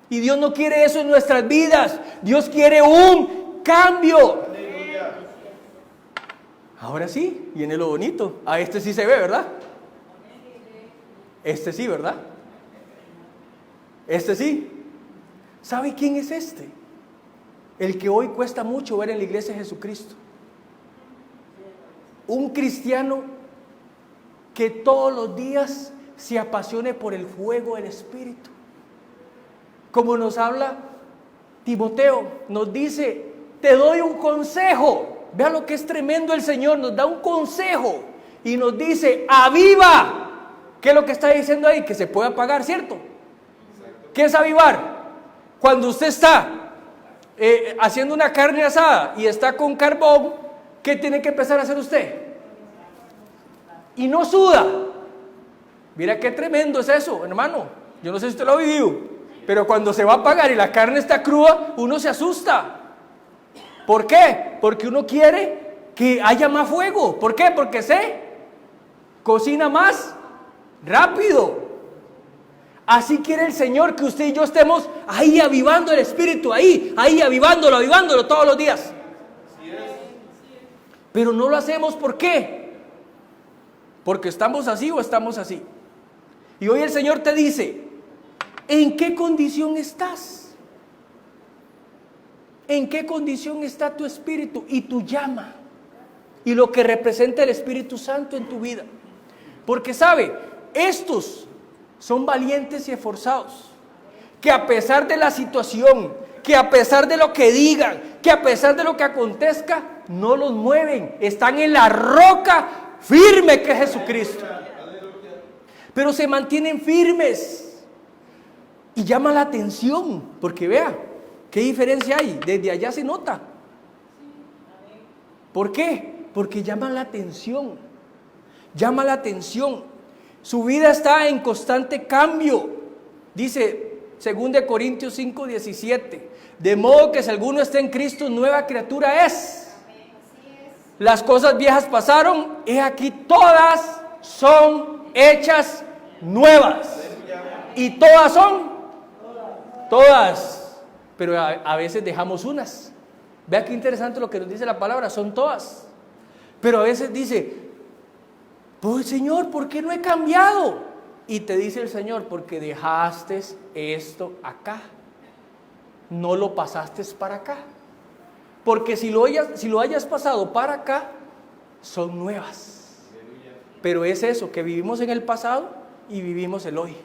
Y Dios no quiere eso en nuestras vidas. Dios quiere un cambio. Ahora sí, viene lo bonito. Este sí se ve, ¿verdad? Este sí, ¿verdad? Este sí. ¿Sabe quién es este? El que hoy cuesta mucho ver en la iglesia de Jesucristo. Un cristiano que todos los días se apasione por el fuego del Espíritu. Como nos habla Timoteo, nos dice, te doy un consejo. Vea lo que es tremendo el Señor, nos da un consejo y nos dice, aviva. ¿Qué es lo que está diciendo ahí? Que se puede apagar, ¿cierto? ¿Qué es avivar? Cuando usted está haciendo una carne asada y está con carbón, ¿qué tiene que empezar a hacer usted? Y no suda. Mira qué tremendo es eso, hermano. Yo no sé si usted lo ha vivido, pero cuando se va a apagar y la carne está cruda, uno se asusta. ¿Por qué? Porque uno quiere que haya más fuego. ¿Por qué? Porque se cocina más rápido. Así quiere el Señor que usted y yo estemos ahí avivando el Espíritu, ahí avivándolo todos los días. Pero no lo hacemos, ¿por qué? Porque estamos así o estamos así. Y hoy el Señor te dice, ¿en qué condición estás? ¿En qué condición está tu espíritu y tu llama? Y lo que representa el Espíritu Santo en tu vida. Porque sabe, estos son valientes y esforzados, que a pesar de la situación, que a pesar de lo que digan, que a pesar de lo que acontezca, no los mueven, están en la roca firme que es Jesucristo. Pero se mantienen firmes y llama la atención, porque vea, ¿qué diferencia hay? Desde allá se nota. ¿Por qué? Porque llama la atención, llama la atención. Su vida está en constante cambio. Dice 2 Corintios 5:17, de modo que si alguno está en Cristo, nueva criatura es. Las cosas viejas pasaron, he aquí todas son hechas nuevas. Y todas son, todas. Pero a veces dejamos unas. Vea qué interesante lo que nos dice la palabra, son todas. Pero a veces dice, pues Señor, ¿por qué no he cambiado? Y te dice el Señor, porque dejaste esto acá, no lo pasaste para acá. Porque si lo hayas pasado para acá, son nuevas. Pero es eso, que vivimos en el pasado y vivimos el hoy.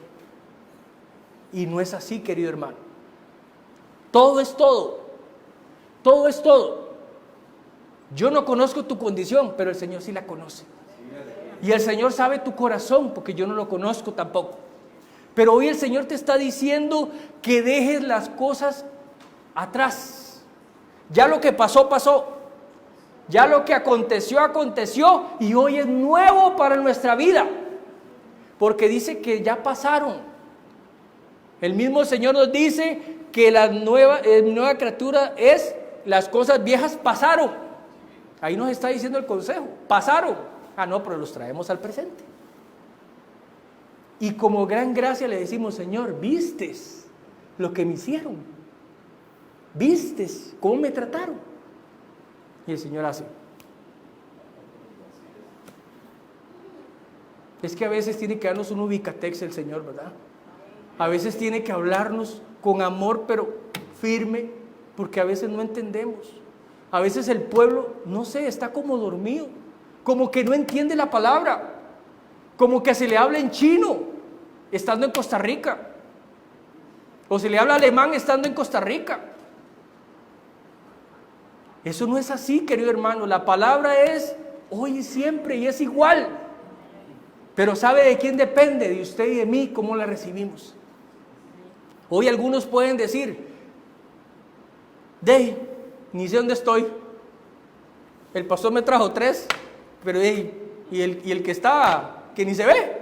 Y no es así, querido hermano. Todo es todo. Todo es todo. Yo no conozco tu condición, pero el Señor sí la conoce. Y el Señor sabe tu corazón, porque yo no lo conozco tampoco. Pero hoy el Señor te está diciendo que dejes las cosas atrás. Ya lo que pasó, pasó. Ya lo que aconteció, aconteció. Y hoy es nuevo para nuestra vida. Porque dice que ya pasaron. El mismo Señor nos dice que la nueva criatura es, las cosas viejas pasaron. Ahí nos está diciendo el consejo, pasaron. Ah, no, pero los traemos al presente. Y como gran gracia le decimos, Señor, ¿vistes lo que me hicieron? ¿Vistes cómo me trataron? Y el Señor hace. Es que a veces tiene que darnos un ubicatex el Señor, ¿verdad? A veces tiene que hablarnos con amor, pero firme, porque a veces no entendemos. A veces el pueblo, no sé, está como dormido. Como que no entiende la palabra, como que se le habla en chino estando en Costa Rica, o se le habla alemán estando en Costa Rica. Eso no es así, querido hermano. La palabra es hoy y siempre y es igual. Pero ¿sabe de quién depende? De usted y de mí, cómo la recibimos. Hoy algunos pueden decir, ni sé dónde estoy. El pastor me trajo 3. Pero y el que está, que ni se ve.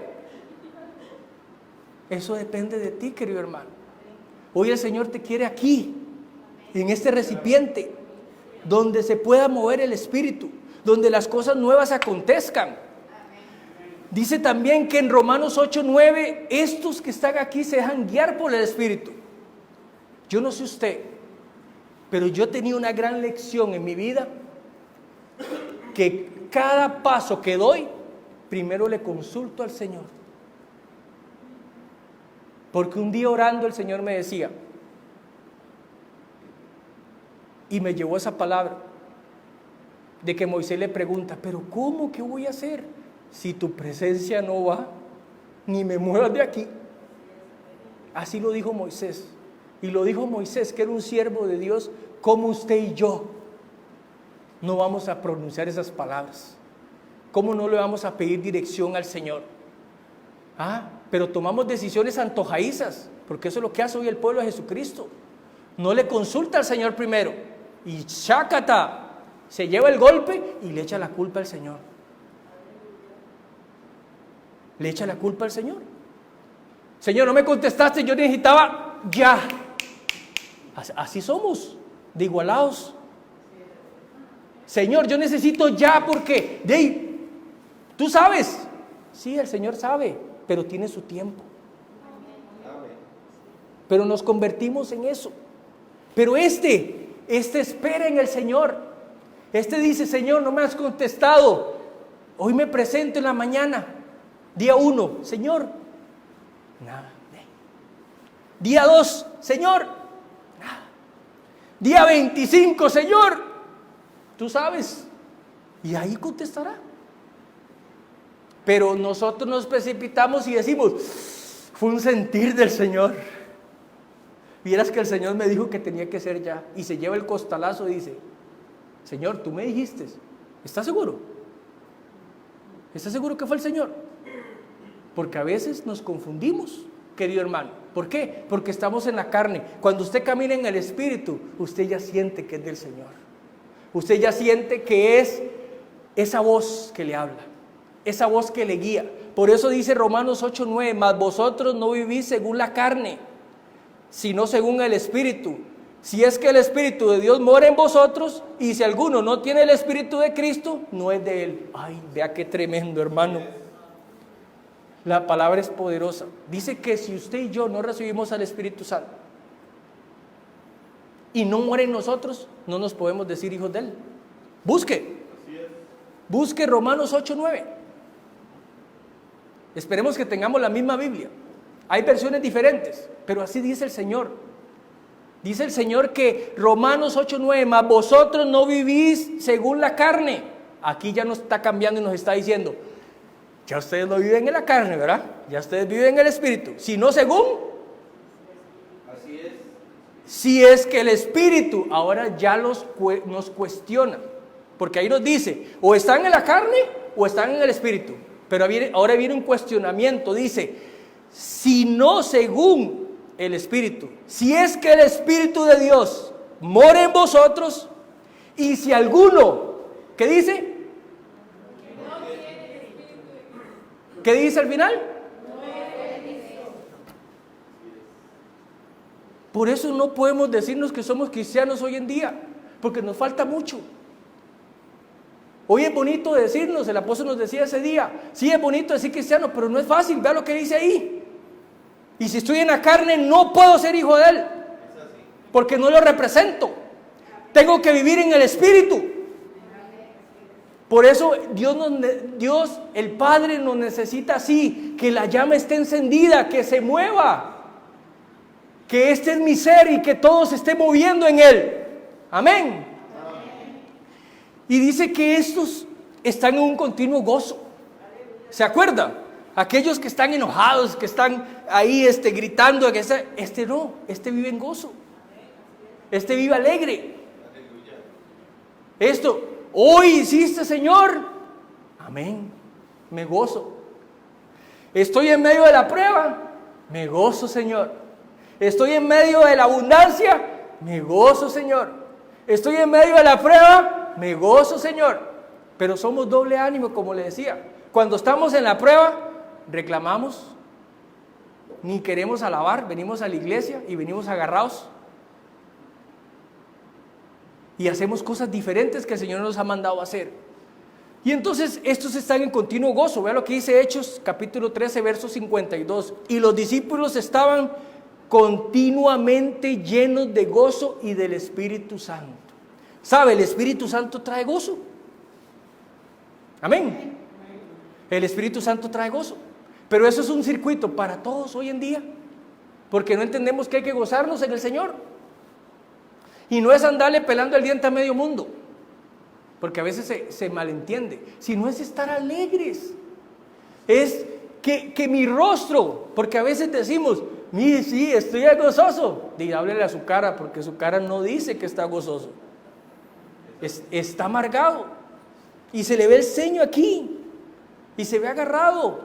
Eso depende de ti, querido hermano. Hoy el Señor te quiere aquí, en este recipiente, donde se pueda mover el Espíritu, donde las cosas nuevas acontezcan. Dice también que en Romanos 8:9, estos que están aquí se dejan guiar por el Espíritu. Yo no sé usted, pero yo tenía una gran lección en mi vida, que cada paso que doy, primero le consulto al Señor. Porque un día orando el Señor me decía, y me llevó esa palabra, de que Moisés le pregunta, pero ¿cómo? ¿Qué voy a hacer? Si tu presencia no va, ni me muevas de aquí. Así lo dijo Moisés. Y lo dijo Moisés, que era un siervo de Dios, como usted y yo no vamos a pronunciar esas palabras. ¿Cómo no le vamos a pedir dirección al Señor? Pero tomamos decisiones antojadizas, porque eso es lo que hace hoy el pueblo de Jesucristo. No le consulta al Señor primero, y chácata, se lleva el golpe y le echa la culpa al Señor. Le echa la culpa al Señor. Señor, no me contestaste, yo necesitaba ya. Así somos, de igualados. Señor, yo necesito ya porque, tú sabes. Sí, el Señor sabe, pero tiene su tiempo. Pero nos convertimos en eso. Pero este espera en el Señor. Este dice, Señor, no me has contestado. Hoy me presento en la mañana. Día 1, Señor, nada. Día 2, Señor, nada. Día 25, Señor, tú sabes. Y ahí contestará. Pero nosotros nos precipitamos y decimos, fue un sentir del Señor. Vieras que el Señor me dijo que tenía que ser ya. Y se lleva el costalazo y dice, Señor, tú me dijiste, ¿estás seguro? ¿Estás seguro que fue el Señor? Porque a veces nos confundimos, querido hermano. ¿Por qué? Porque estamos en la carne. Cuando usted camina en el Espíritu, usted ya siente que es del Señor. Usted ya siente que es esa voz que le habla, esa voz que le guía. Por eso dice Romanos 8:9, mas vosotros no vivís según la carne, sino según el Espíritu. Si es que el Espíritu de Dios mora en vosotros, y si alguno no tiene el Espíritu de Cristo, no es de él. Ay, vea qué tremendo, hermano. La palabra es poderosa. Dice que si usted y yo no recibimos al Espíritu Santo y no muere en nosotros, no nos podemos decir hijos de él. Busque Romanos 8:9. Esperemos que tengamos la misma Biblia. Hay versiones diferentes, pero así dice el Señor. Dice el Señor que Romanos 8:9, mas vosotros no vivís según la carne. Aquí ya nos está cambiando y nos está diciendo, ya ustedes no viven en la carne, ¿verdad? Ya ustedes viven en el Espíritu, sino según. Así es. Si es que el Espíritu ahora ya nos cuestiona, porque ahí nos dice, o están en la carne o están en el Espíritu. Pero ahora viene un cuestionamiento, dice, si no según el Espíritu, si es que el Espíritu de Dios mora en vosotros, y si alguno, ¿qué dice? ¿Qué dice al final? Por eso no podemos decirnos que somos cristianos hoy en día, porque nos falta mucho. Hoy es bonito decirnos, el apóstol nos decía ese día, sí es bonito decir cristiano, pero no es fácil, vea lo que dice ahí. Y si estoy en la carne, no puedo ser hijo de él, porque no lo represento. Tengo que vivir en el Espíritu. Por eso Dios, el Padre, nos necesita así, que la llama esté encendida, que se mueva, que este es mi ser y que todo se esté moviendo en él. Amén. Y dice que estos están en un continuo gozo. ¿Se acuerda? Aquellos que están enojados, que están ahí gritando, este vive en gozo. Este vive alegre. Hoy hiciste, Señor. Amén. Me gozo. Estoy en medio de la prueba. Me gozo, Señor. Estoy en medio de la abundancia. Me gozo, Señor. Estoy en medio de la prueba. Me gozo, Señor. Pero somos doble ánimo, como le decía. Cuando estamos en la prueba, reclamamos. Ni queremos alabar. Venimos a la iglesia y venimos agarrados. Y hacemos cosas diferentes que el Señor nos ha mandado a hacer. Y entonces estos están en continuo gozo. Vea lo que dice Hechos capítulo 13 verso 52. Y los discípulos estaban continuamente llenos de gozo y del Espíritu Santo. ¿Sabe? El Espíritu Santo trae gozo. Amén. El Espíritu Santo trae gozo. Pero eso es un circuito para todos hoy en día. porque no entendemos que hay que gozarnos en el Señor. Y no es andarle pelando el diente a medio mundo, porque a veces se malentiende, sino es estar alegres. Es que mi rostro, porque a veces decimos, mire, sí, estoy gozoso. Háblele a su cara, porque su cara no dice que está gozoso. Está amargado. Y se le ve el ceño aquí. Y se ve agarrado.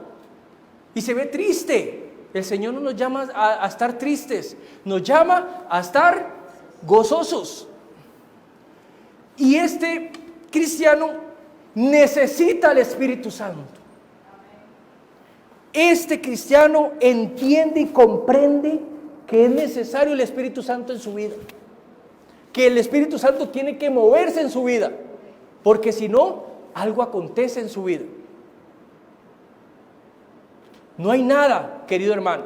Y se ve triste. El Señor no nos llama a estar tristes. Nos llama a estar gozosos. Y este cristiano necesita el Espíritu Santo. Este cristiano entiende y comprende que es necesario el Espíritu Santo en su vida, que el Espíritu Santo tiene que moverse en su vida, porque si no, algo acontece en su vida. No hay nada, querido hermano,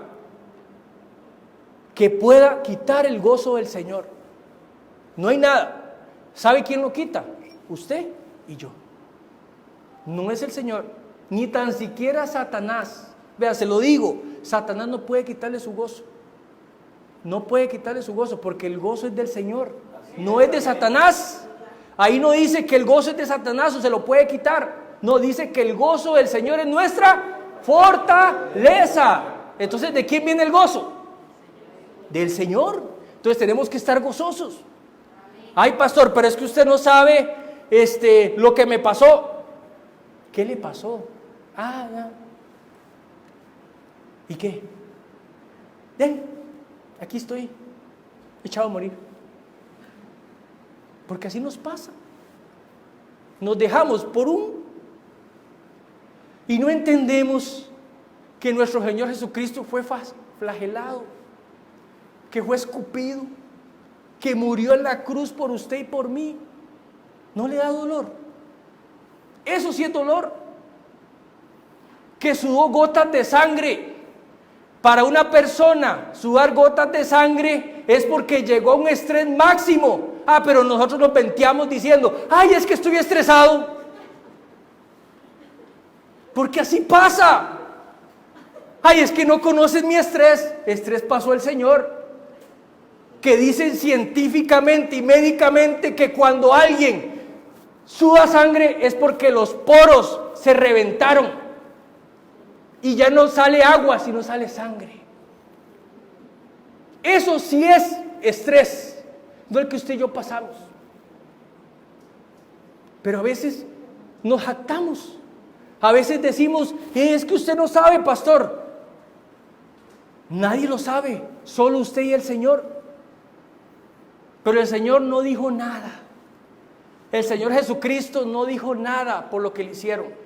que pueda quitar el gozo del Señor. No hay nada. ¿Sabe quién lo quita? Usted y yo. No es el Señor, ni tan siquiera Satanás. Vea, se lo digo, Satanás no puede quitarle su gozo. No puede quitarle su gozo, porque el gozo es del Señor, no es de Satanás. Ahí no dice que el gozo es de Satanás o se lo puede quitar. No, dice que el gozo del Señor es nuestra fortaleza. Entonces, ¿de quién viene el gozo? Del Señor. Entonces tenemos que estar gozosos. Ay, pastor, pero es que usted no sabe lo que me pasó. ¿Qué le pasó? Ya. ¿Y qué? Ven, aquí estoy, echado a morir. Porque así nos pasa. Nos dejamos por y no entendemos que nuestro Señor Jesucristo fue flagelado, que fue escupido, que murió en la cruz por usted y por mí. ¿No le da dolor? Eso sí es dolor. Que sudó gotas de sangre. Para una persona, sudar gotas de sangre es porque llegó a un estrés máximo. Pero nosotros nos venteamos diciendo, ay, es que estoy estresado. Porque así pasa. Ay, es que no conoces mi estrés. Estrés pasó el Señor. Que dicen científicamente y médicamente que cuando alguien suda sangre es porque los poros se reventaron. Y ya no sale agua, sino sale sangre. Eso sí es estrés, no el que usted y yo pasamos. Pero a veces nos jactamos. A veces decimos, es que usted no sabe, pastor. Nadie lo sabe, solo usted y el Señor. Pero el Señor no dijo nada. El Señor Jesucristo no dijo nada por lo que le hicieron.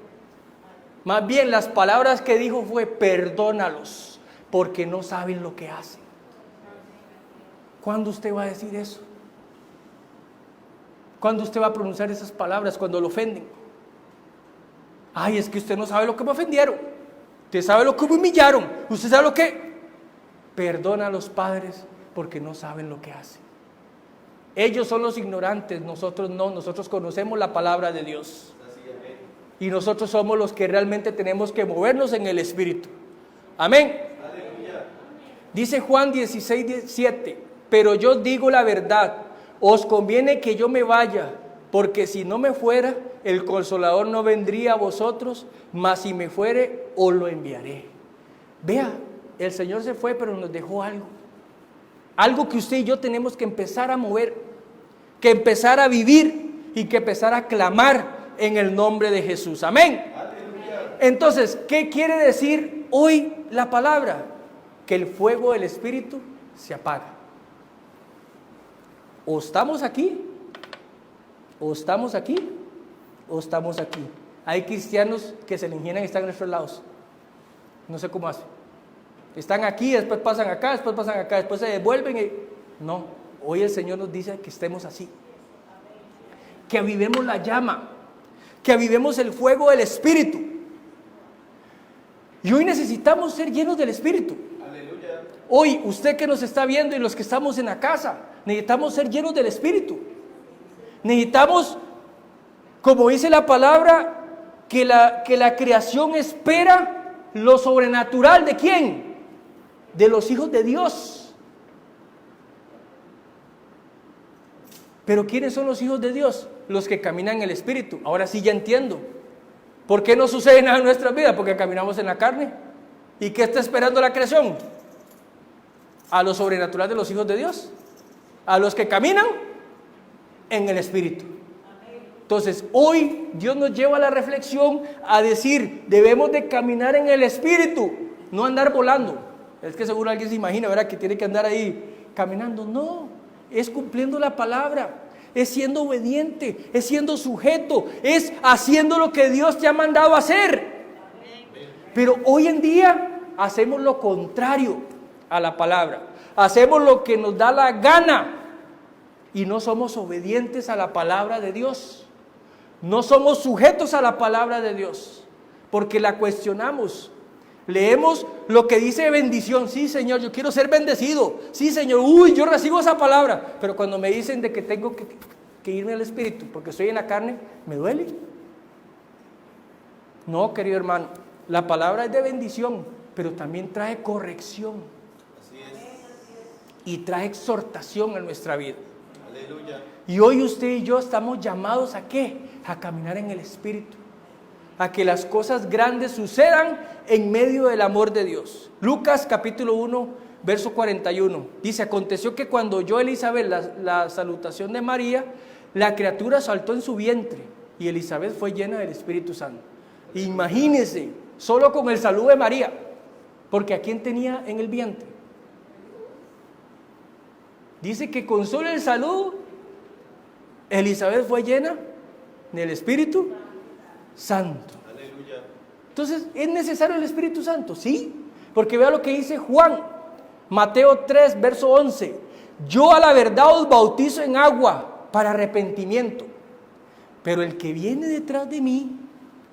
Más bien las palabras que dijo fue, perdónalos, porque no saben lo que hacen. ¿Cuándo usted va a decir eso? ¿Cuándo usted va a pronunciar esas palabras? Cuando lo ofenden. Ay, es que usted no sabe lo que me ofendieron. Usted sabe lo que me humillaron. Usted sabe lo que... Perdona a los padres porque no saben lo que hacen. Ellos son los ignorantes, nosotros no. Nosotros conocemos la palabra de Dios. Y nosotros somos los que realmente tenemos que movernos en el Espíritu. Amén. Aleluya. Dice Juan 16:7, pero yo digo la verdad, os conviene que yo me vaya, porque si no me fuera, el Consolador no vendría a vosotros, mas si me fuere, os lo enviaré. Vea, el Señor se fue, pero nos dejó algo. Algo que usted y yo tenemos que empezar a mover, que empezar a vivir y que empezar a clamar en el nombre de Jesús. Amén. Aleluya. Entonces, ¿qué quiere decir hoy la palabra? Que el fuego del Espíritu se apaga. O estamos aquí, o estamos aquí, o estamos aquí. Hay cristianos que se le ingenian y están en nuestros lados. No sé cómo hacen. Están aquí, después pasan acá, después se devuelven. No, hoy el Señor nos dice que estemos así. Que avivemos la llama. Que avivemos el fuego del Espíritu. Y hoy necesitamos ser llenos del Espíritu. Aleluya. Hoy, usted que nos está viendo y los que estamos en la casa, necesitamos ser llenos del Espíritu. Necesitamos, como dice la palabra, que la creación espera lo sobrenatural. ¿De quién? de los hijos de Dios. Pero ¿quiénes son los hijos de Dios? Los que caminan en el Espíritu. Ahora sí ya entiendo. ¿Por qué no sucede nada en nuestras vidas? Porque caminamos en la carne. ¿Y qué está esperando la creación? A lo sobrenatural de los hijos de Dios. A los que caminan en el Espíritu. Entonces, hoy Dios nos lleva a la reflexión a decir, debemos de caminar en el Espíritu, no andar volando. Es que seguro alguien se imagina, ¿verdad?, que tiene que andar ahí caminando. No, es cumpliendo la palabra, es siendo obediente, es siendo sujeto, es haciendo lo que Dios te ha mandado a hacer. Pero hoy en día hacemos lo contrario a la palabra, hacemos lo que nos da la gana y no somos obedientes a la palabra de Dios. No somos sujetos a la palabra de Dios, porque la cuestionamos. Leemos lo que dice bendición. Sí, Señor, yo quiero ser bendecido. Sí, Señor, yo recibo esa palabra. Pero cuando me dicen de que tengo que irme al Espíritu, porque estoy en la carne, me duele. No, querido hermano, la palabra es de bendición, pero también trae corrección. Así es. Y trae exhortación a nuestra vida. Aleluya. Y hoy usted y yo estamos llamados ¿a qué? A caminar en el Espíritu, a que las cosas grandes sucedan en medio del amor de Dios. Lucas capítulo 1, verso 41, dice: aconteció que cuando oyó Elizabeth la salutación de María, la criatura saltó en su vientre, y Elizabeth fue llena del Espíritu Santo. Imagínense, solo con el saludo de María, porque ¿a quién tenía en el vientre? Dice que con solo el saludo, Elizabeth fue llena del Espíritu Santo. Aleluya. Entonces, ¿es necesario el Espíritu Santo? Sí, porque vea lo que dice Juan, Mateo 3, verso 11. Yo a la verdad os bautizo en agua para arrepentimiento, pero el que viene detrás de mí,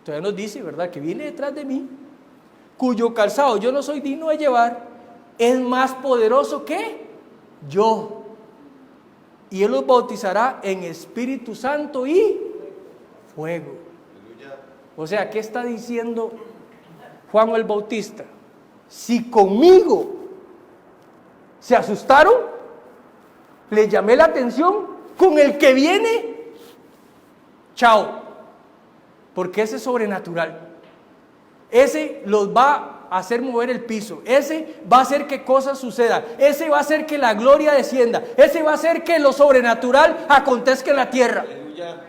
todavía nos dice, ¿verdad?, que viene detrás de mí, cuyo calzado yo no soy digno de llevar, es más poderoso que yo, y Él los bautizará en Espíritu Santo y fuego. Aleluya. O sea, ¿qué está diciendo Juan el Bautista? Si conmigo se asustaron, les llamé la atención, con el que viene, chao, porque ese es sobrenatural. Ese los va a hacer mover el piso, ese va a hacer que cosas sucedan, ese va a hacer que la gloria descienda, ese va a hacer que lo sobrenatural acontezca en la tierra. Aleluya.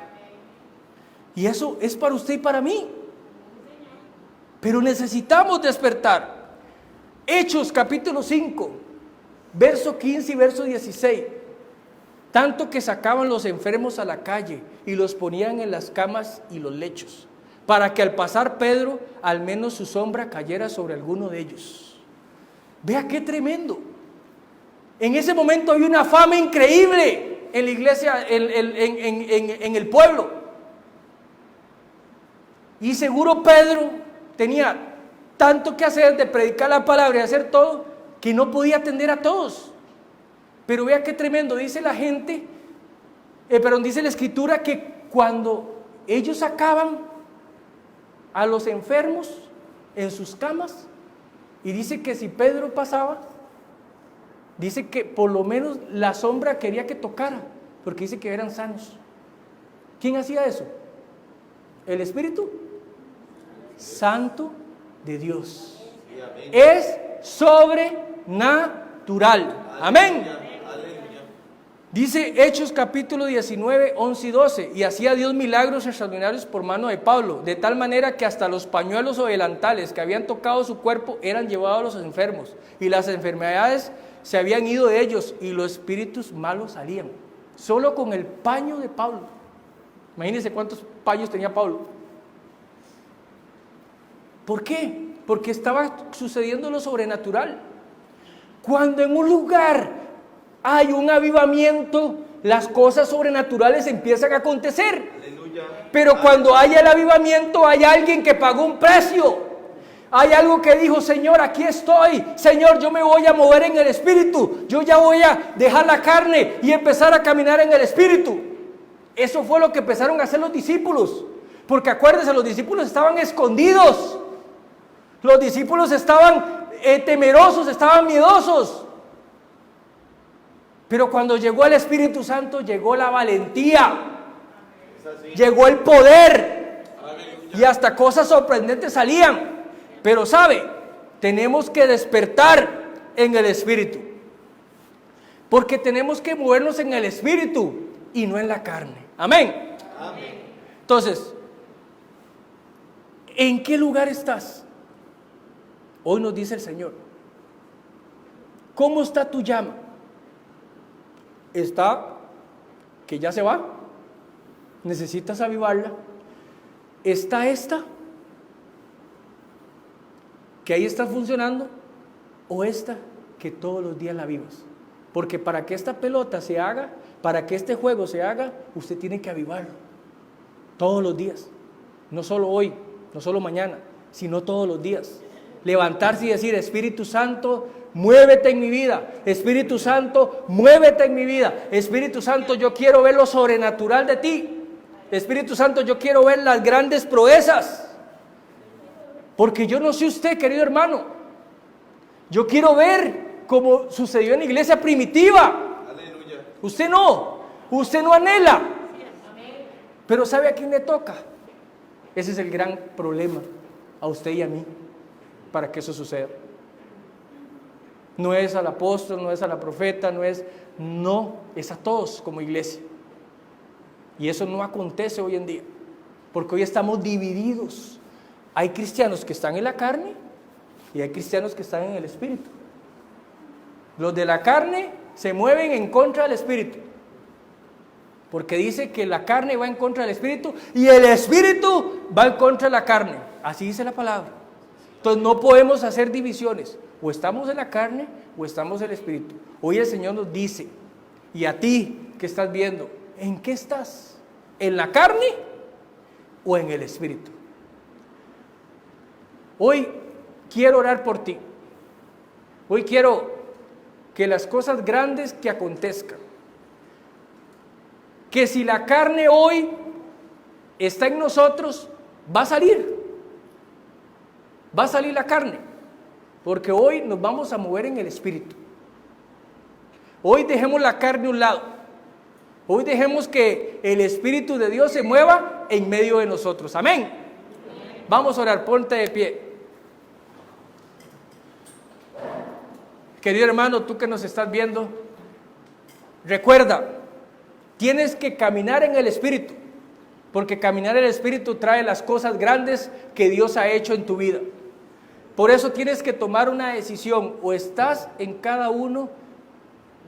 Y eso es para usted y para mí. Pero necesitamos despertar. Hechos capítulo 5, verso 15 y verso 16. Tanto que sacaban los enfermos a la calle y los ponían en las camas y los lechos, para que al pasar Pedro, al menos su sombra cayera sobre alguno de ellos. Vea qué tremendo. En ese momento había una fama increíble en la iglesia, en el pueblo. Y seguro Pedro tenía tanto que hacer de predicar la palabra y hacer todo, que no podía atender a todos. Pero vea qué tremendo, dice la gente, dice la escritura que cuando ellos sacaban a los enfermos en sus camas, y dice que si Pedro pasaba, dice que por lo menos la sombra quería que tocara, porque dice que eran sanos. ¿Quién hacía eso? ¿El Espíritu Santo de Dios? Sí, amén. Es sobrenatural. Amén. Aleluya. Dice Hechos capítulo 19, 11 y 12, y hacía Dios milagros extraordinarios por mano de Pablo, de tal manera que hasta los pañuelos o delantales que habían tocado su cuerpo eran llevados a los enfermos, y las enfermedades se habían ido de ellos, y los espíritus malos salían, solo con el paño de Pablo. Imagínense cuántos paños tenía Pablo. ¿Por qué? Porque estaba sucediendo lo sobrenatural. Cuando en un lugar hay un avivamiento, las cosas sobrenaturales empiezan a acontecer. Aleluya. Pero cuando hay el avivamiento, hay alguien que pagó un precio. Hay algo que dijo: Señor, aquí estoy. Señor, yo me voy a mover en el Espíritu. Yo ya voy a dejar la carne y empezar a caminar en el Espíritu. Eso fue lo que empezaron a hacer los discípulos. Porque acuérdense, los discípulos estaban escondidos. Los discípulos estaban temerosos, estaban miedosos. Pero cuando llegó el Espíritu Santo, llegó la valentía, llegó el poder, y hasta cosas sorprendentes salían. Pero sabe, tenemos que despertar en el Espíritu, porque tenemos que movernos en el Espíritu y no en la carne. Amén. Amén. Entonces, ¿en qué lugar estás? Hoy nos dice el Señor. ¿Cómo está tu llama? ¿Está que ya se va? ¿Necesitas avivarla? ¿Está esta que ahí está funcionando? ¿O esta que todos los días la vivas? Porque para que esta pelota se haga, para que este juego se haga, usted tiene que avivarlo todos los días. No solo hoy, no solo mañana, sino todos los días. Levantarse y decir: Espíritu Santo, muévete en mi vida. Espíritu Santo, muévete en mi vida. Espíritu Santo, yo quiero ver lo sobrenatural de ti. Espíritu Santo, yo quiero ver las grandes proezas. Porque yo no sé usted, querido hermano, yo quiero ver como sucedió en la iglesia primitiva. Aleluya. Usted no anhela. Pero ¿sabe a quién le toca? Ese es el gran problema, a usted y a mí, para que eso suceda. No es al apóstol, no es a la profeta, es a todos como iglesia. Y eso no acontece hoy en día, porque hoy estamos divididos. Hay cristianos que están en la carne y hay cristianos que están en el Espíritu. Los de la carne se mueven en contra del Espíritu, porque dice que la carne va en contra del Espíritu y el Espíritu va en contra de la carne. Así dice la palabra. Entonces no podemos hacer divisiones. O estamos en la carne o estamos en el Espíritu. Hoy el Señor nos dice, y a ti que estás viendo, ¿en qué estás? ¿En la carne o en el Espíritu? Hoy quiero orar por ti. Hoy quiero que las cosas grandes que acontezcan, que si la carne hoy está en nosotros, va a salir la carne, porque hoy nos vamos a mover en el Espíritu. Hoy dejemos la carne a un lado, hoy dejemos que el Espíritu de Dios se mueva en medio de nosotros. Amén. Vamos a orar, ponte de pie. Querido hermano, tú que nos estás viendo, recuerda, tienes que caminar en el Espíritu, porque caminar en el Espíritu trae las cosas grandes que Dios ha hecho en tu vida. Por eso tienes que tomar una decisión: o estás en cada uno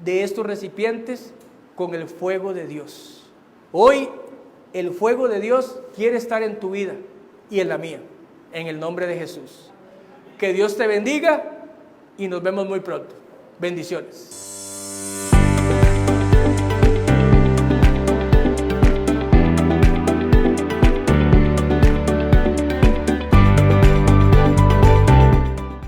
de estos recipientes con el fuego de Dios. Hoy el fuego de Dios quiere estar en tu vida y en la mía, en el nombre de Jesús. Que Dios te bendiga y nos vemos muy pronto. Bendiciones.